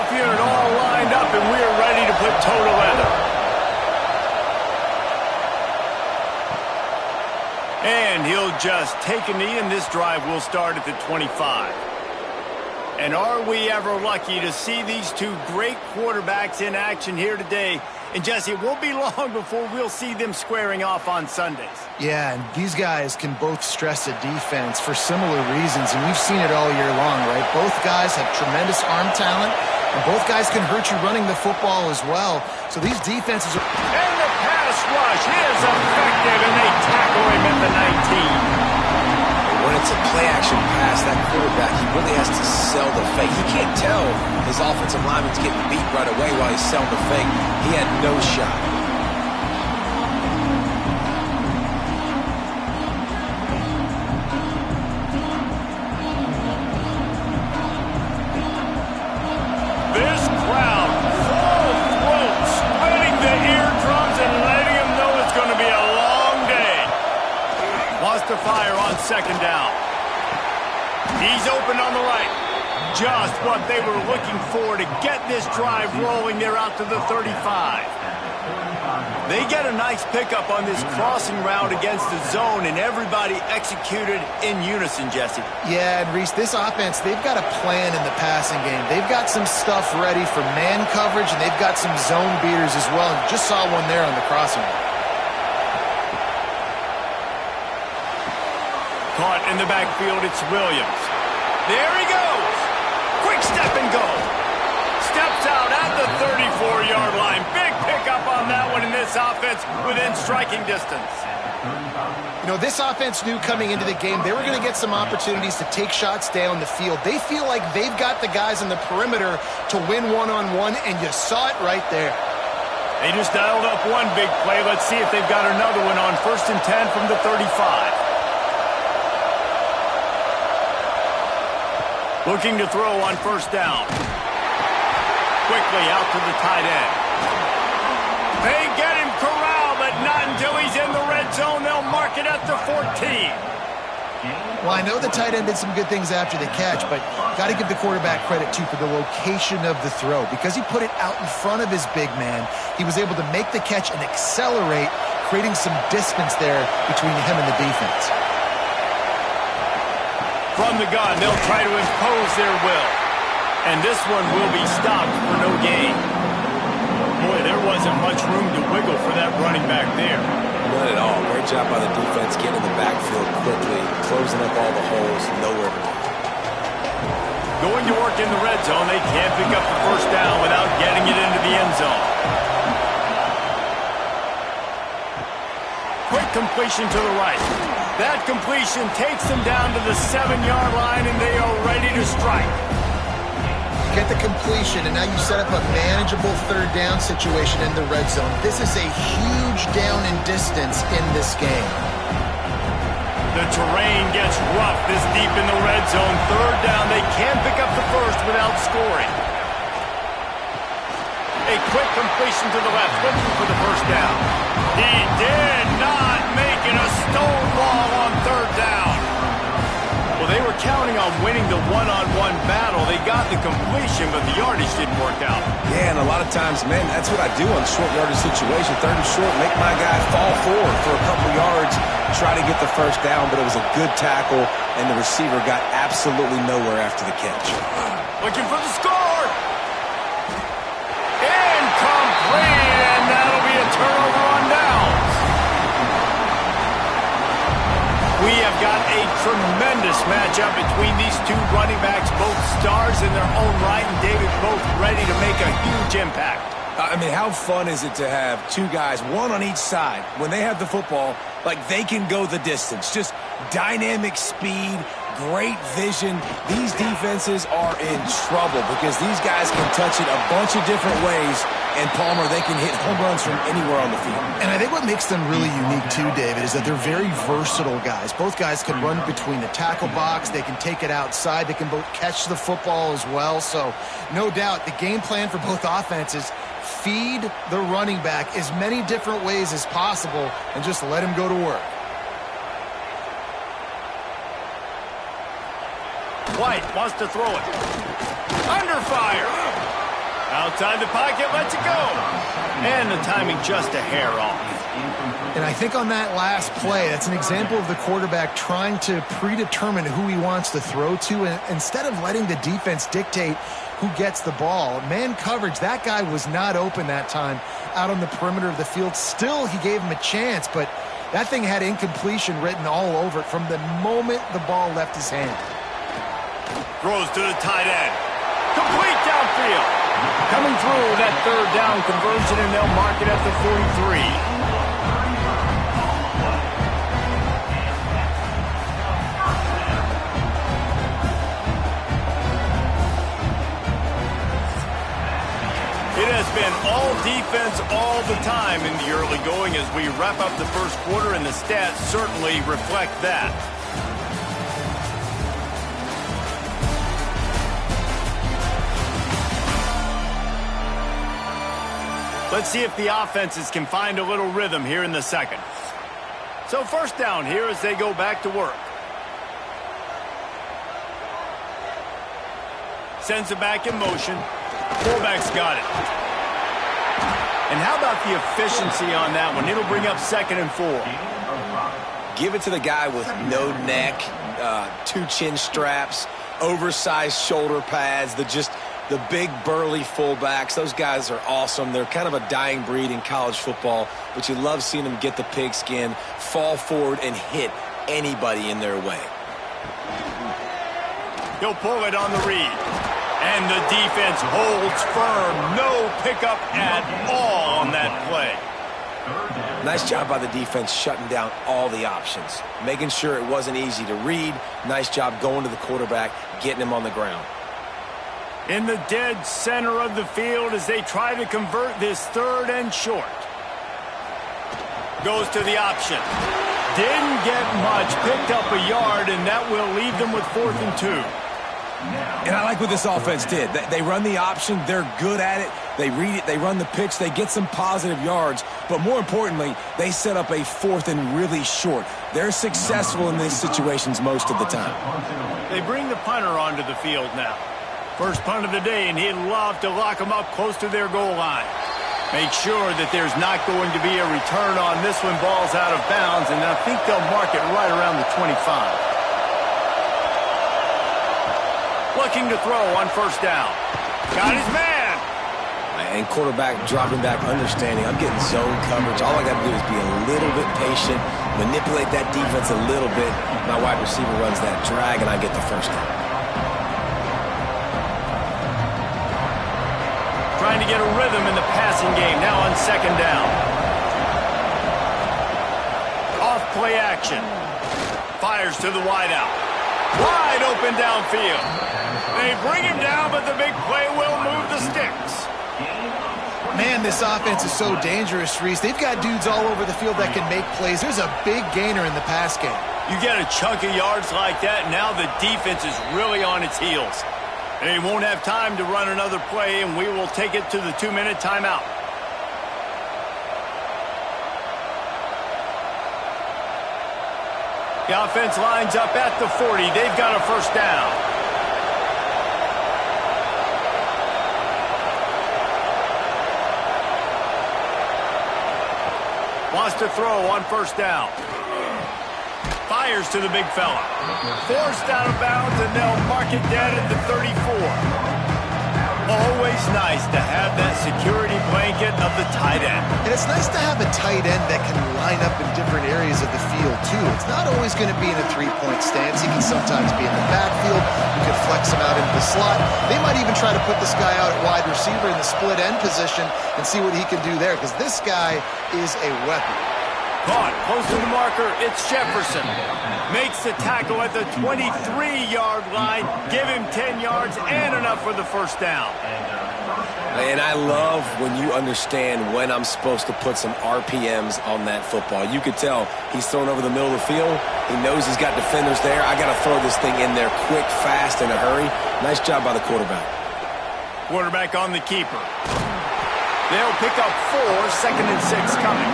kickoff unit all lined up, and we are ready to put toe to leather. And he'll just take a knee, and this drive will start at the 25. And are we ever lucky to see these two great quarterbacks in action here today? And Jesse, it won't be long before we'll see them squaring off on Sundays. Yeah, and these guys can both stress a defense for similar reasons, and we've seen it all year long, right? Both guys have tremendous arm talent, and both guys can hurt you running the football as well. So these defenses are... And the pass rush is effective, and they tackle him at the 19. When it's a play-action pass, that quarterback, he really has to sell the fake. He can't tell his offensive lineman's getting beat right away while he's selling the fake. He had no shot. This crowd, full throat, splitting the eardrums and letting him know it's going to be a long day. Wants to fire on second down. He's open on the right. Just what they were looking for to get this drive rolling there out to the 35. They get a nice pickup on this crossing route against the zone, and everybody executed in unison, Jesse. Yeah, and Reese, this offense, they've got a plan in the passing game. They've got some stuff ready for man coverage, and they've got some zone beaters as well. And just saw one there on the crossing route. Caught in the backfield, it's Williams. There he goes. Quick step and go. Steps out at the 34-yard line. Big pickup on that one in this offense within striking distance. You know, this offense knew coming into the game they were going to get some opportunities to take shots down the field. They feel like they've got the guys on the perimeter to win one-on-one, and you saw it right there. They just dialed up one big play. Let's see if they've got another one on 1st and 10 from the 35. Looking to throw on 1st down. Quickly out to the tight end. They get him corralled, but not until he's in the red zone. They'll mark it at the 14. Well, I know the tight end did some good things after the catch, but got to give the quarterback credit, too, for the location of the throw. Because he put it out in front of his big man, he was able to make the catch and accelerate, creating some distance there between him and the defense. From the gun, they'll try to impose their will. And this one will be stopped for no gain. Boy, there wasn't much room to wiggle for that running back there. Not at all. Great job by the defense getting in the backfield quickly, closing up all the holes, nowhere to go. Going to work in the red zone, they can't pick up the 1st down without getting it into the end zone. Quick completion to the right. That completion takes them down to the 7-yard line, and they are ready to strike. Get the completion, and now you set up a manageable 3rd down situation in the red zone. This is a huge down in distance in this game. The terrain gets rough this deep in the red zone. 3rd down, they can't pick up the 1st without scoring. A quick completion to the left, looking for the 1st down. He did not make it a stonewall on 3rd down. Well, they were counting on winning the one-on-one battle. They got the completion, but the yardage didn't work out. Yeah, and a lot of times, man, that's what I do on short yardage situation. 3rd and short, make my guy fall forward for a couple yards, try to get the 1st down, but it was a good tackle, and the receiver got absolutely nowhere after the catch. Looking for the score. Incomplete, and that'll be a turnover on downs. We have got a tremendous matchup between these two running backs, both stars in their own right, and David, both ready to make a huge impact. I mean, how fun is it to have two guys, one on each side, when they have the football, like they can go the distance. Just dynamic speed, great vision. These defenses are in trouble because these guys can touch it a bunch of different ways, and Palmer, they can hit home runs from anywhere on the field. And I think what makes them really unique too, David, is that they're very versatile guys. Both guys can run between the tackle box. They can take it outside. They can both catch the football as well. So no doubt the game plan for both offenses, feed the running back as many different ways as possible and just let him go to work. White wants to throw it. Under fire. Outside the pocket, lets it go. And the timing just a hair off. And I think on that last play, that's an example of the quarterback trying to predetermine who he wants to throw to, and instead of letting the defense dictate who gets the ball. Man coverage, that guy was not open that time out on the perimeter of the field. Still, he gave him a chance, but that thing had incompletion written all over it from the moment the ball left his hand. Throws to the tight end. Complete downfield. Coming through that third down conversion, and they'll mark it at the 43. It has been all defense all the time in the early going as we wrap up the first quarter, and the stats certainly reflect that. Let's see if the offenses can find a little rhythm here in the second. So first down here as they go back to work. Sends it back in motion. Fullback's got it. And how about the efficiency on that one? It'll bring up 2nd and 4. Give it to the guy with no neck, 2 chin straps, oversized shoulder pads, the big burly fullbacks. Those guys are awesome. They're kind of a dying breed in college football, but you love seeing them get the pigskin, fall forward, and hit anybody in their way. He'll pull it on the read. And the defense holds firm. No pickup at all on that play. Nice job by the defense shutting down all the options, making sure it wasn't easy to read. Nice job going to the quarterback, getting him on the ground. In the dead center of the field as they try to convert this 3rd and short. Goes to the option. Didn't get much, picked up a yard, and that will leave them with 4th and 2. And I like what this offense did. They run the option. They're good at it. They read it. They run the pitch. They get some positive yards. But more importantly, they set up a 4th and really short. They're successful in these situations most of the time. They bring the punter onto the field now. First punt of the day, and he'd love to lock them up close to their goal line. Make sure that there's not going to be a return on this when ball's out of bounds, and I think they'll mark it right around the 25. Looking to throw on first down. Got his man. And quarterback dropping back, understanding I'm getting zone coverage. All I got to do is be a little bit patient, manipulate that defense a little bit. My wide receiver runs that drag, and I get the first down. Trying to get a rhythm in the passing game now on 2nd down. Off play action. Fires to the wideout. Wide open downfield. They bring him down, but the big play will move the sticks. Man, this offense is so dangerous, Reese. They've got dudes all over the field that can make plays. There's a big gainer in the pass game. You get a chunk of yards like that, now the defense is really on its heels. They won't have time to run another play, and we will take it to the 2-minute timeout. The offense lines up at the 40. They've got a first down. Wants to throw on first down. Fires to the big fella. Forced out of bounds, and they'll mark it dead at the 34. Always nice to have that security blanket of the tight end. And it's nice to have a tight end that can line up in different areas of the field, too. It's not always going to be in a 3-point stance. He can sometimes be in the backfield. You could flex him out into the slot. They might even try to put this guy out at wide receiver in the split end position and see what he can do there, because this guy is a weapon. Caught close to the marker. It's Jefferson. Makes the tackle at the 23-yard line. Give him 10 yards and enough for the first down. And I love when you understand when I'm supposed to put some RPMs on that football. You could tell he's thrown over the middle of the field. He knows he's got defenders there. I got to throw this thing in there quick, fast, in a hurry. Nice job by the quarterback. Quarterback on the keeper. They'll pick up 4, 2nd and 6 coming.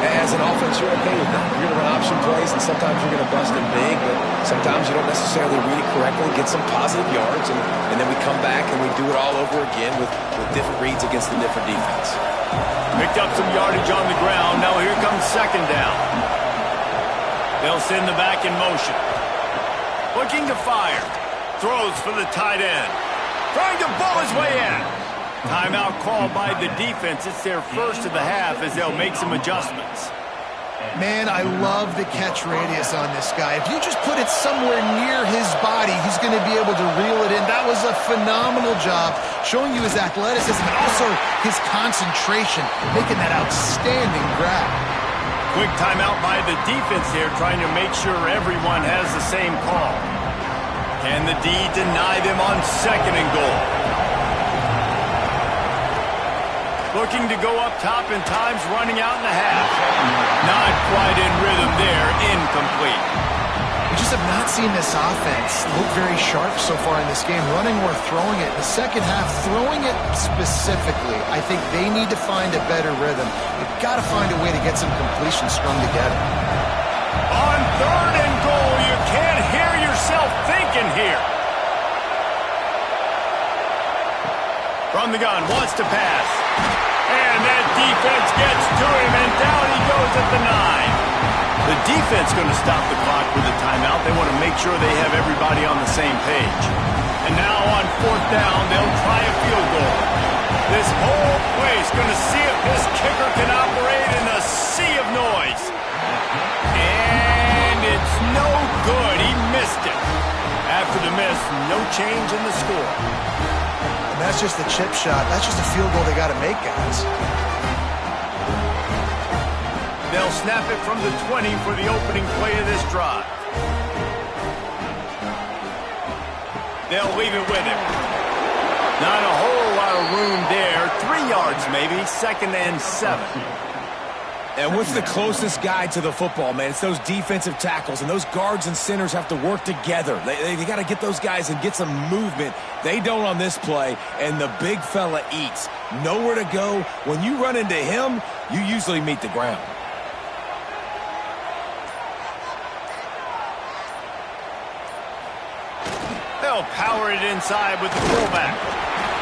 As an offense, you're okay with that. You're going to run option plays, and sometimes you're going to bust them big, but sometimes you don't necessarily read it correctly, get some positive yards, and then we come back and we do it all over again with different reads against the different defense. Picked up some yardage on the ground. Now here comes second down. They'll send the back in motion. Looking to fire. Throws for the tight end. Trying to ball his way in. Timeout called by the defense. It's their first of the half as they'll make some adjustments. Man, I love the catch radius on this guy. If you just put it somewhere near his body, he's going to be able to reel it in. That was a phenomenal job, showing you his athleticism and also his concentration, making that outstanding grab. Quick timeout by the defense here, trying to make sure everyone has the same call. Can the D deny them on second and goal? Looking to go up top in times, running out in the half. Not quite in rhythm there, incomplete. We just have not seen this offense look very sharp so far in this game, running or throwing it. In the second half, throwing it specifically, I think they need to find a better rhythm. They've got to find a way to get some completion strung together. On third and goal, you can't hear yourself thinking here. From the gun, wants to pass. And that defense gets to him, and down he goes at the 9. The defense going to stop the clock with a timeout. They want to make sure they have everybody on the same page. And now on fourth down, they'll try a field goal. This whole place going to see if this kicker can operate in a sea of noise. And it's no good. He missed it. After the miss, no change in the score. And that's just a chip shot. That's just a field goal they got to make, guys. They'll snap it from the 20 for the opening play of this drive. They'll leave it with him. Not a whole lot of room there. 3 yards maybe, 2nd and 7. And what's the closest guy to the football, man? It's those defensive tackles, and those guards and centers have to work together. They got to get those guys and get some movement. They don't on this play, and the big fella eats. Nowhere to go. When you run into him, you usually meet the ground. They'll power it inside with the fullback.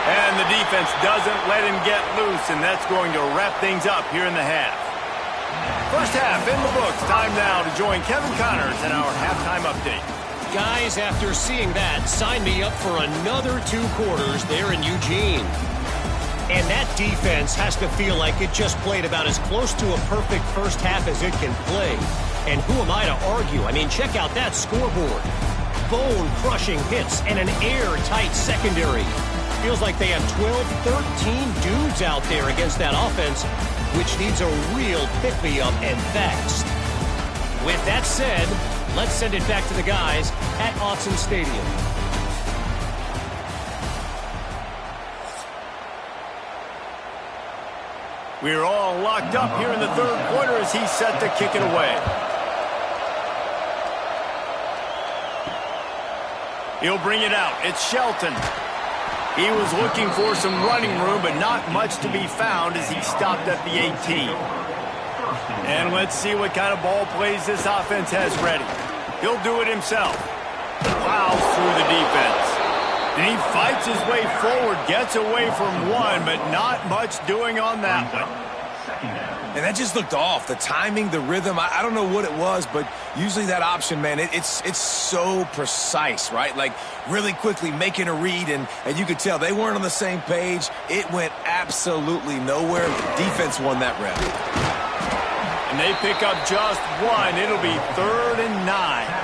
And the defense doesn't let him get loose, and that's going to wrap things up here in the half. First half in the books. Time now to join Kevin Connors in our halftime update. Guys, after seeing that, sign me up for another 2 quarters there in Eugene. And that defense has to feel like it just played about as close to a perfect first half as it can play. And who am I to argue? I mean, check out that scoreboard. Bone-crushing hits and an airtight secondary. Feels like they have 12, 13 dudes out there against that offense, which needs a real pick-me-up and fast. With that said, let's send it back to the guys at Autzen Stadium. We're all locked up here in the third quarter as he's set to kick it away. He'll bring it out. It's Shelton. He was looking for some running room, but not much to be found as he stopped at the 18. And let's see what kind of ball plays this offense has ready. He'll do it himself. Plows through the defense. And he fights his way forward, gets away from one, but not much doing on that one. And that just looked off. The timing, the rhythm, I don't know what it was, but usually that option, man, it's so precise, right? Like really quickly making a read, and you could tell they weren't on the same page. It went absolutely nowhere. Defense won that rep. And they pick up just one. It'll be 3rd and 9.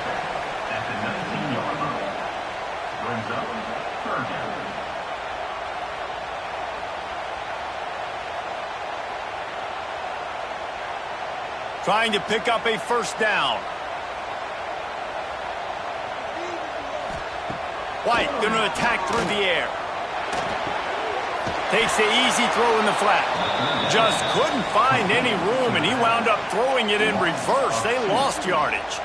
Trying to pick up a first down. White going to attack through the air. Takes the easy throw in the flat. Just couldn't find any room, and he wound up throwing it in reverse. They lost yardage.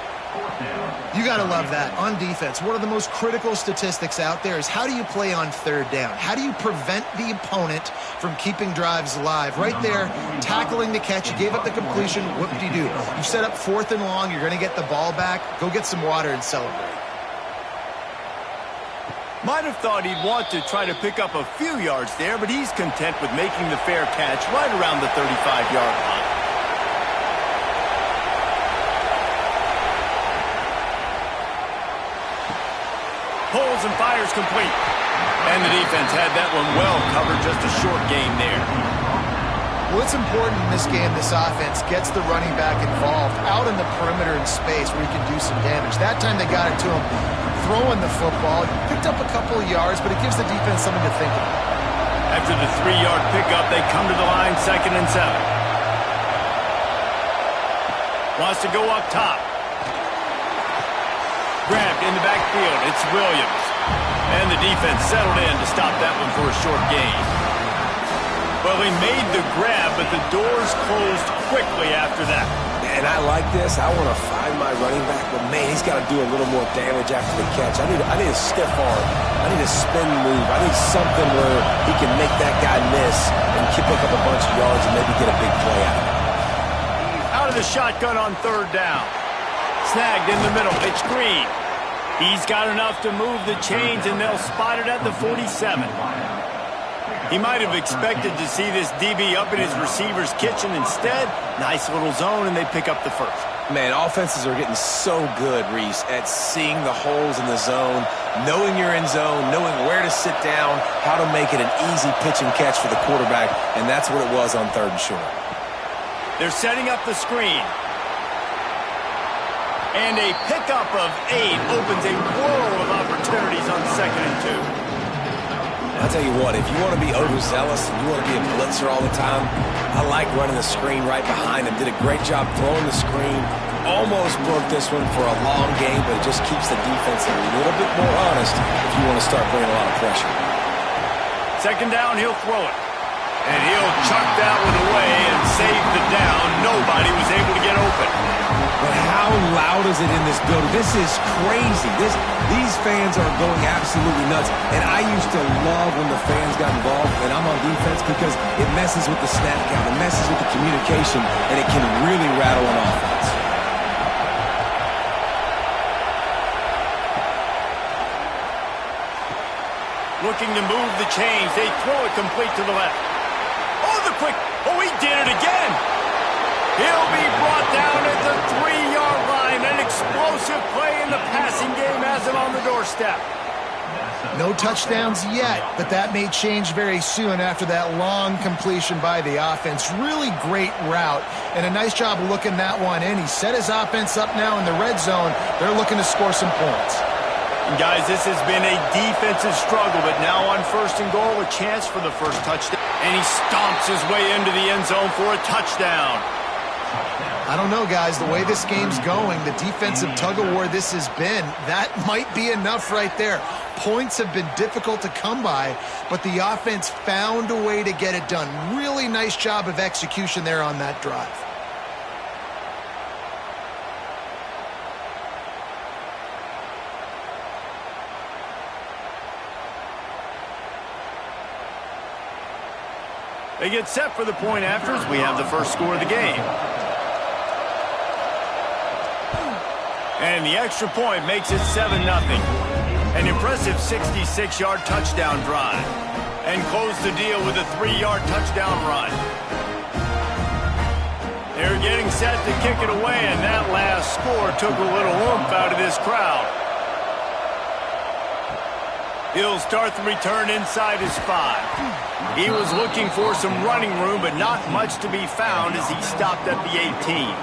You got to love that. On defense, one of the most critical statistics out there is how do you play on third down? How do you prevent the opponent from keeping drives alive? Right there, tackling the catch, you gave up the completion, whoop-de-doo. You set up 4th and long, you're going to get the ball back, go get some water and celebrate. Might have thought he'd want to try to pick up a few yards there, but he's content with making the fair catch right around the 35-yard line. Pulls and fires complete. And the defense had that one well covered, just a short gain there. Well, it's important in this game, this offense gets the running back involved out in the perimeter in space where he can do some damage. That time they got it to him throwing the football. He picked up a couple of yards, but it gives the defense something to think about. After the 3-yard pickup, they come to the line 2nd and 7. Wants to go up top. Grabbed in the backfield. It's Williams. And the defense settled in to stop that one for a short gain. Well, he made the grab, but the doors closed quickly after that. And I like this. I want to find my running back, but man, he's got to do a little more damage after the catch. I need a stiff arm. I need a spin move. I need something where he can make that guy miss and pick up a bunch of yards and maybe get a big play out of it. Out of the shotgun on 3rd down. Snagged in the middle. It's Green. He's got enough to move the chains, and they'll spot it at the 47. He might have expected to see this DB up in his receiver's kitchen. Instead, nice little zone, and they pick up the first. Man, offenses are getting so good, Reese, at seeing the holes in the zone, knowing you're in zone, knowing where to sit down, how to make it an easy pitch and catch for the quarterback, and that's what it was on 3rd and short. They're setting up the screen. And a pickup of 8 opens a world of opportunities on 2nd and 2. I'll tell you what, if you want to be overzealous and you want to be a blitzer all the time, I like running the screen right behind him. Did a great job throwing the screen. Almost broke this one for a long game, but it just keeps the defense a little bit more honest if you want to start bringing a lot of pressure. 2nd down, he'll throw it. And he'll chuck that one away and save the down. Nobody was able to get open. But how loud is it in this building? This is crazy. These fans are going absolutely nuts. And I used to love when the fans got involved, and I'm on defense, because it messes with the snap count, it messes with the communication, and it can really rattle an offense. Looking to move the chains. They throw it complete to the left. Oh, the quick. Oh, he did it again. He'll be brought down at the 3-yard line. An explosive play in the passing game has him on the doorstep. No touchdowns yet, but that may change very soon after that long completion by the offense. Really great route, and a nice job of looking that one in. He set his offense up now in the red zone. They're looking to score some points. And guys, this has been a defensive struggle, but now on 1st and goal, a chance for the first touchdown. And he stomps his way into the end zone for a touchdown. I don't know, guys. The way this game's going, the defensive tug-of-war this has been, that might be enough right there. Points have been difficult to come by, but the offense found a way to get it done. Really nice job of execution there on that drive. They get set for the point after as we have the first score of the game. And the extra point makes it 7-0. An impressive 66-yard touchdown drive. And close the deal with a 3-yard touchdown run. They're getting set to kick it away, and that last score took a little oomph out of this crowd. He'll start the return inside his 5. He was looking for some running room, but not much to be found as he stopped at the 18.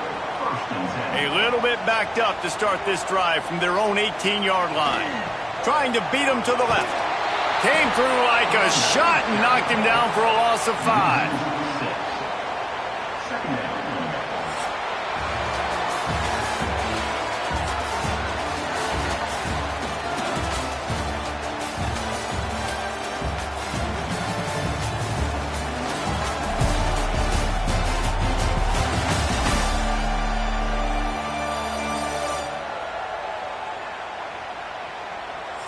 A little bit backed up to start this drive from their own 18-yard line. Trying to beat him to the left. Came through like a shot and knocked him down for a loss of 5.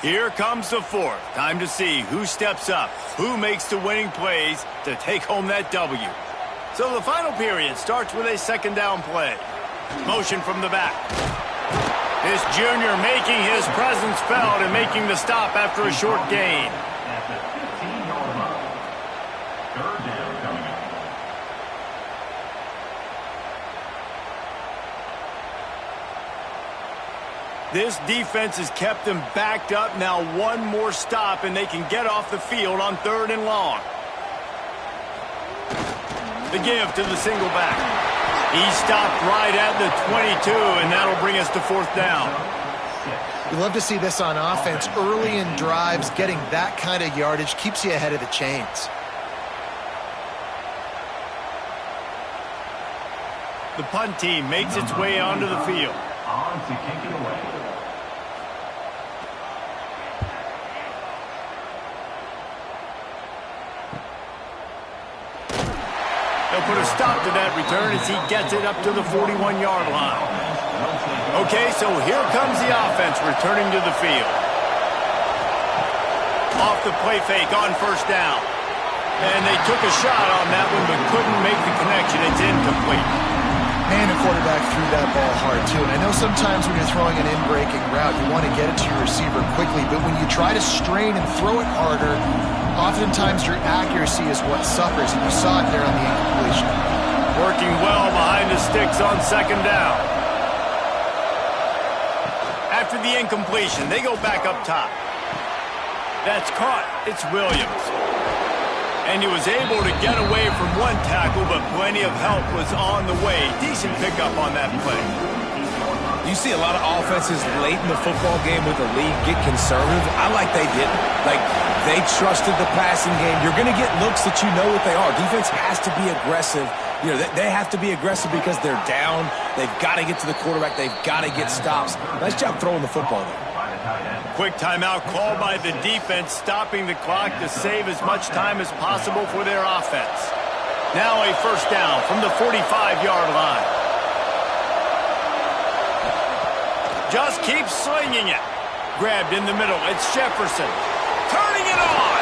Here comes the fourth. Time to see who steps up, who makes the winning plays to take home that W. So the final period starts with a second down play. Motion from the back. This junior making his presence felt and making the stop after a short gain. This defense has kept them backed up. Now one more stop, and they can get off the field on 3rd and long. The give to the single back. He stopped right at the 22, and that'll bring us to 4th down. You love to see this on offense. Early in drives, getting that kind of yardage keeps you ahead of the chains. The punt team makes its way onto the field. On to kick it away. They'll put a stop to that return as he gets it up to the 41-yard line. Okay, so here comes the offense returning to the field. Off the play fake on 1st down. And they took a shot on that one but couldn't make the connection. It's incomplete. Man, the quarterback threw that ball hard, too. And I know sometimes when you're throwing an in-breaking route, you want to get it to your receiver quickly. But when you try to strain and throw it harder, oftentimes your accuracy is what suffers. And you saw it there on the incompletion. Working well behind the sticks on 2nd down. After the incompletion, they go back up top. That's caught. It's Williams. And he was able to get away from one tackle, but plenty of help was on the way. Decent pickup on that play. You see a lot of offenses late in the football game with the lead get conservative. I like they didn't. Like, they trusted the passing game. You're going to get looks that you know what they are. Defense has to be aggressive. You know, they have to be aggressive because they're down. They've got to get to the quarterback. They've got to get stops. Nice job throwing the football there. Quick timeout called by the defense, stopping the clock to save as much time as possible for their offense. Now a 1st down from the 45-yard line. Just keep slinging it. Grabbed in the middle. It's Jefferson. Turning it on.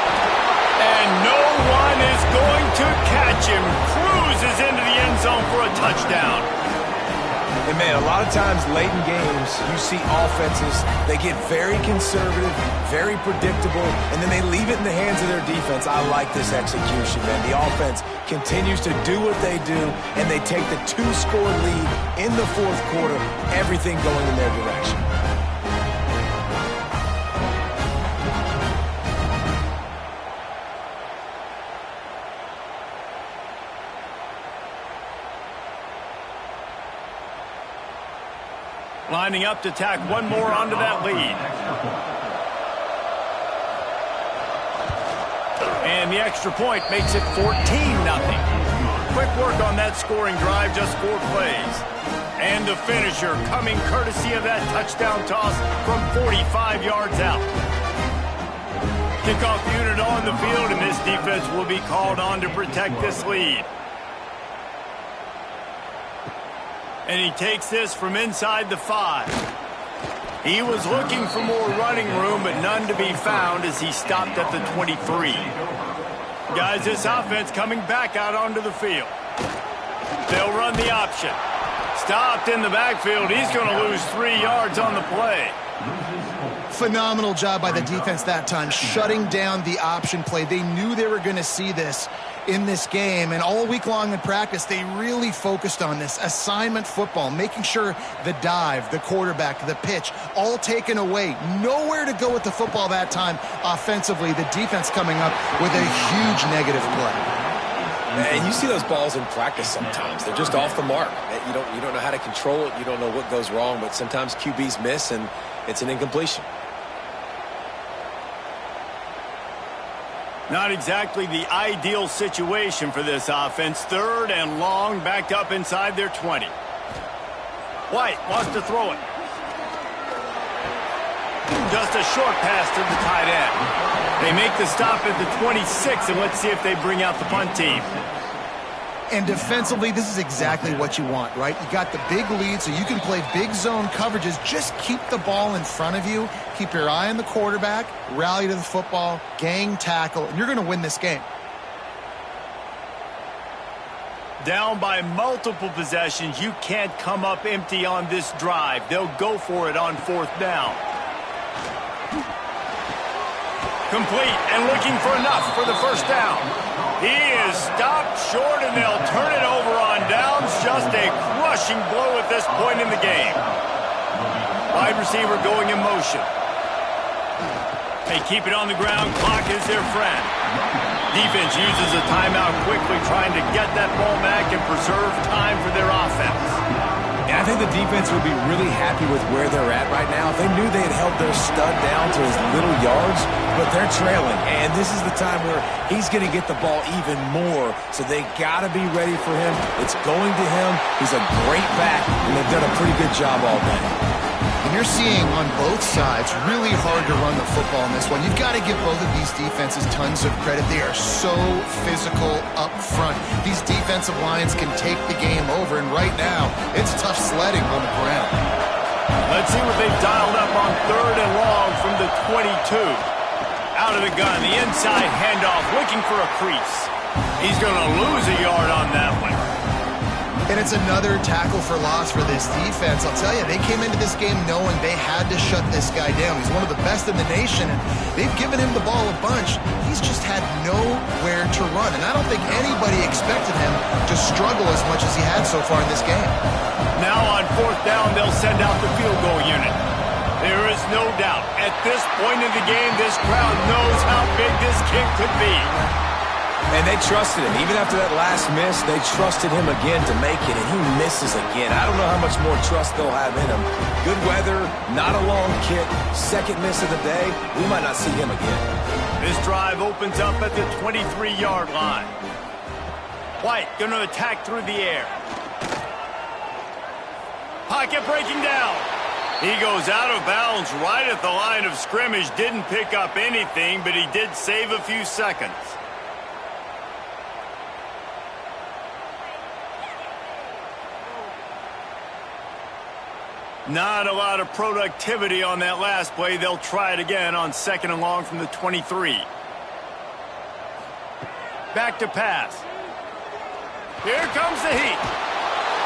And no one is going to catch him. Cruises into the end zone for a touchdown. And, man, a lot of times late in games, you see offenses, they get very conservative, very predictable, and then they leave it in the hands of their defense. I like this execution, man. The offense continues to do what they do, and they take the 2-score lead in the 4th quarter, everything going in their direction. Lining up to tack one more onto that lead. And the extra point makes it 14-0. Quick work on that scoring drive, just 4 plays. And the finisher coming courtesy of that touchdown toss from 45 yards out. Kickoff unit on the field, and this defense will be called on to protect this lead. And he takes this from inside the 5. He was looking for more running room, but none to be found as he stopped at the 23. Guys, this offense coming back out onto the field. They'll run the option. Stopped in the backfield. He's going to lose 3 yards on the play. Phenomenal job by the defense that time, shutting down the option play. They knew they were going to see this in this game, and all week long in practice, they really focused on this assignment football, making sure the dive, the quarterback, the pitch, all taken away. Nowhere to go with the football that time offensively. The defense coming up with a huge negative play. And you see those balls in practice sometimes. They're just off the mark. You don't know how to control it. You don't know what goes wrong, but sometimes QBs miss, and it's an incompletion. Not exactly the ideal situation for this offense. 3rd and long, backed up inside their 20. White wants to throw it. Just a short pass to the tight end. They make the stop at the 26, and let's see if they bring out the punt team. And defensively, this is exactly what you want, right? You got the big lead, so you can play big zone coverages. Just keep the ball in front of you. Keep your eye on the quarterback, rally to the football, gang tackle, and you're going to win this game. Down by multiple possessions, you can't come up empty on this drive. They'll go for it on 4th down. Complete and looking for enough for the 1st down. He is stopped short, and they'll turn it over on downs. Just a crushing blow at this point in the game. Wide receiver going in motion. They keep it on the ground. Clock is their friend. Defense uses a timeout quickly, trying to get that ball back and preserve time for their offense. And I think the defense would be really happy with where they're at right now. If they knew they had held their stud down to his little yards, but they're trailing. And this is the time where he's going to get the ball even more. So they got to be ready for him. It's going to him. He's a great back, and they've done a pretty good job all day. And you're seeing on both sides really hard to run the football in this one. You've got to give both of these defenses tons of credit. They are so physical up front. These defensive lines can take the game over, and right now, it's tough sledding on the ground. Let's see what they've dialed up on 3rd and long from the 22. Out of the gun, the inside handoff, looking for a crease. He's going to lose a yard on that one. And it's another tackle for loss for this defense. I'll tell you, they came into this game knowing they had to shut this guy down. He's one of the best in the nation, and they've given him the ball a bunch. He's just had nowhere to run, and I don't think anybody expected him to struggle as much as he had so far in this game. Now on 4th down, they'll send out the field goal unit. There is no doubt, at this point in the game, this crowd knows how big this kick could be. And they trusted him. Even after that last miss, they trusted him again to make it, and he misses again. I don't know how much more trust they'll have in him. Good weather, not a long kick, 2nd miss of the day. We might not see him again. This drive opens up at the 23-yard line. White going to attack through the air. Pocket breaking down. He goes out of bounds right at the line of scrimmage. Didn't pick up anything, but he did save a few seconds. Not a lot of productivity on that last play. They'll try it again on 2nd and long from the 23. Back to pass. Here comes the heat.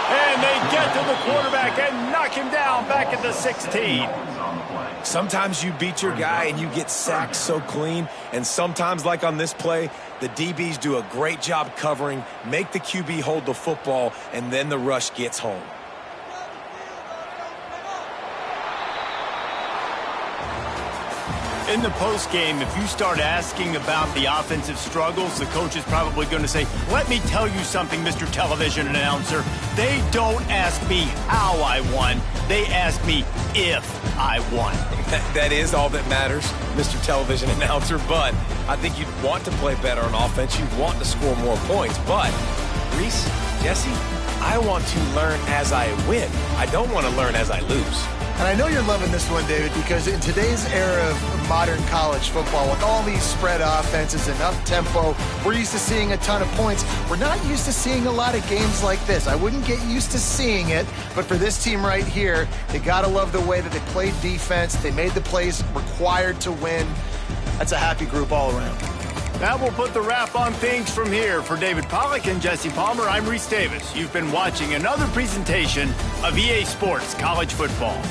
And they get to the quarterback and knock him down back at the 16. Sometimes you beat your guy and you get sacked so clean, and sometimes, like on this play, the DBs do a great job covering, make the QB hold the football, and then the rush gets home. In the postgame, if you start asking about the offensive struggles, the coach is probably going to say, let me tell you something, Mr. Television Announcer. They don't ask me how I won. They ask me if I won. That is all that matters, Mr. Television Announcer, but I think you'd want to play better on offense. You'd want to score more points, but Reese, Jesse, I want to learn as I win. I don't want to learn as I lose. And I know you're loving this one, David, because in today's era of modern college football, with all these spread offenses and up-tempo, we're used to seeing a ton of points. We're not used to seeing a lot of games like this. I wouldn't get used to seeing it, but for this team right here, they got to love the way that they played defense. They made the plays required to win. That's a happy group all around. That will put the wrap on things from here. For David Pollack and Jesse Palmer, I'm Reese Davis. You've been watching another presentation of EA Sports College Football.